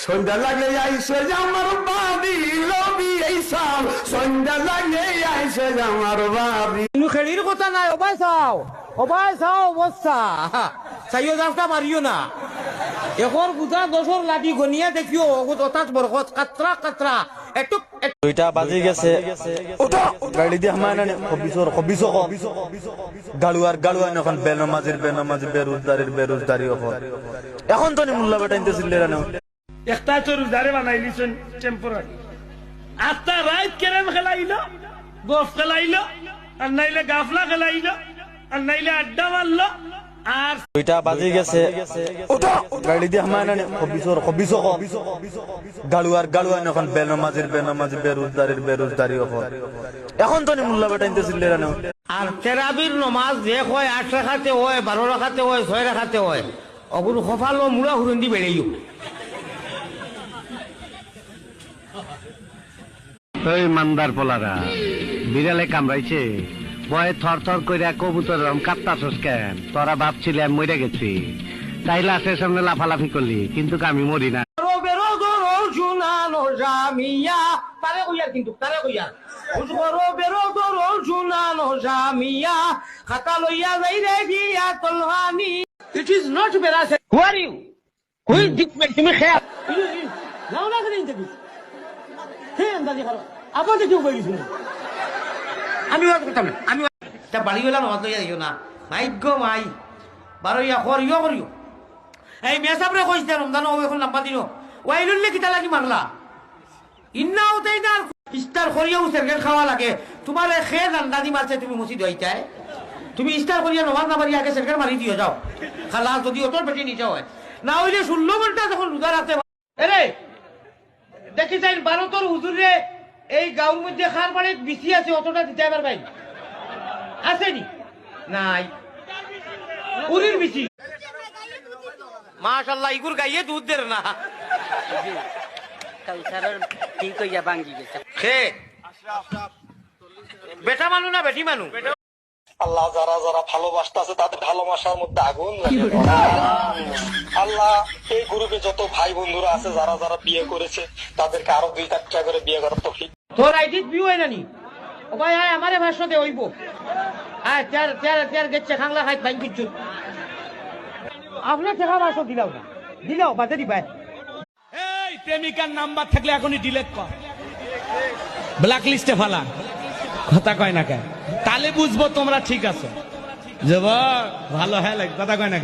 সন্ধ্যা লাগলে আইসে আমার বাড়ি লবি এই সাল সন্ধ্যা লাগলে আইসে আমার বাড়ি খেলির কথা নাই ওবাই চাও অবস্থা চাইও যাওটা মারিও না এখন বুঝা দশর লাঠি গনিয়া দেখিও অতাত বরকত কাতরা কাতরা একটু 2টা বাজে গেছে গাড়ি দিয়ে হামায় না খবিস গাড়ুয়ার এখন বেনমাজির বেরোজদারি এখন তো মুল্লা বেটাইতেছিল একটা তো রোজারে বানাইলিছেন টেম্পোরারি আস্তা রাইত কেরাম খেলাইলো গফ খেলাইলো আর নাইলে গাফলা খেলাইলো আর নাইলে আড্ডা মারলো আর 2টা বাজে গেছে গাড়ি দিয়ে হামায় না খবিস গাড়ুয়ার এখন বেনমাজির বেরোজদারি এখন তো মুল্লা বেটাইতেছিল আর তেরাবির নমাজ যে হয় 8 রাখাতে হয় 12 রাখাতে হয় 6 রাখাতে হয় অগুন খফালো মুড়া হুরন্দি বেড়েইও ওই মান্দার পোলারা বিড়ালে কামড়াইছে ভয়ে থর থর কইরা কবুতর কাঁপতাছস কেন তোরা ভাবছিলি আমি মরে গেছি তাই লাশের সামনে লাফালাফি করলি কিন্তু আমি মরি না বেরো দরো শুনানো জামিয়া তারে কইয়ার কিন্তু তারে কইয়ার উজগরো বেরো দরো শুনানো জামিয়া খাতা লইয়া যাই রে গিয়া তলহানি ইট ইজ নট বেরাসে who are you who is different তুমি খেয়াল নাও না করে ইন্টারভিউ হে আন্দাজি করো আপনি কি কইছিস আমি ওয়াজ করতাম না আমি তা বাড়ি গেলাম ওয়াজ লইয়া দিও না ভাগ্য মাই বারইয়া করিও এই মেসাবরে কইছে রমজান ও এখন লম্বা দিনো ওয়াইলুল্লে কিতা লাগি মারলা ইন্নাও তাই না ইস্তার করিয়াও সেরগের খাওয়া লাগে তোমার খে দান্দাদি মারছে তুমি মসজিদ হইতায় তুমি ইস্তার করিয়া নমাজ না মারি আগে সেরগের মারি দিও যাও খালা যদি ওটোর পেটে নিচে হয় না হইলে 16 ঘন্টা যখন রোজা রাখতে আরে দেখি যাই ভারতের হুজুরে এই গাঁওর মধ্যে খার বাড়ি বিসি আছে অতটা দিতে পারবে ভাই আসেনি নাই উরির বিসি মাশাআল্লাহ ইগুর গাইয়ে দুধ দের না কাউসারের ঠিক হইয়া ভাঙ্গি গেছে খে বেটা মানু না বেটি মানু আল্লাহ যারা ভালোবাসতেছে তাদের ভালোবাসার মধ্যে আগুন আল্লাহ এই গ্রুপে যত ভাই বন্ধুরা আছে যারা বিয়ে করেছে তাদেরকে আরো 2-4টা করে বিয়ে করার তৌফিক তোর আইডিত বিউ হয় নানি ও ভাই আয় আমারে ভাষণ দে হইব আয় চার গেছে খাংলা খাইত ভাই কিছু আপনার টাকা ভাষণ দিলাও বাদে দিবাই এই প্রেমিকার নাম্বার থাকলে এখনই ডিলিট কর ব্ল্যাক লিস্টে ফেলা কথা কয় না কেন তাহলে বুঝবো তোমরা ঠিক আছো যাব ভালো হ্যাঁ কথা কয় না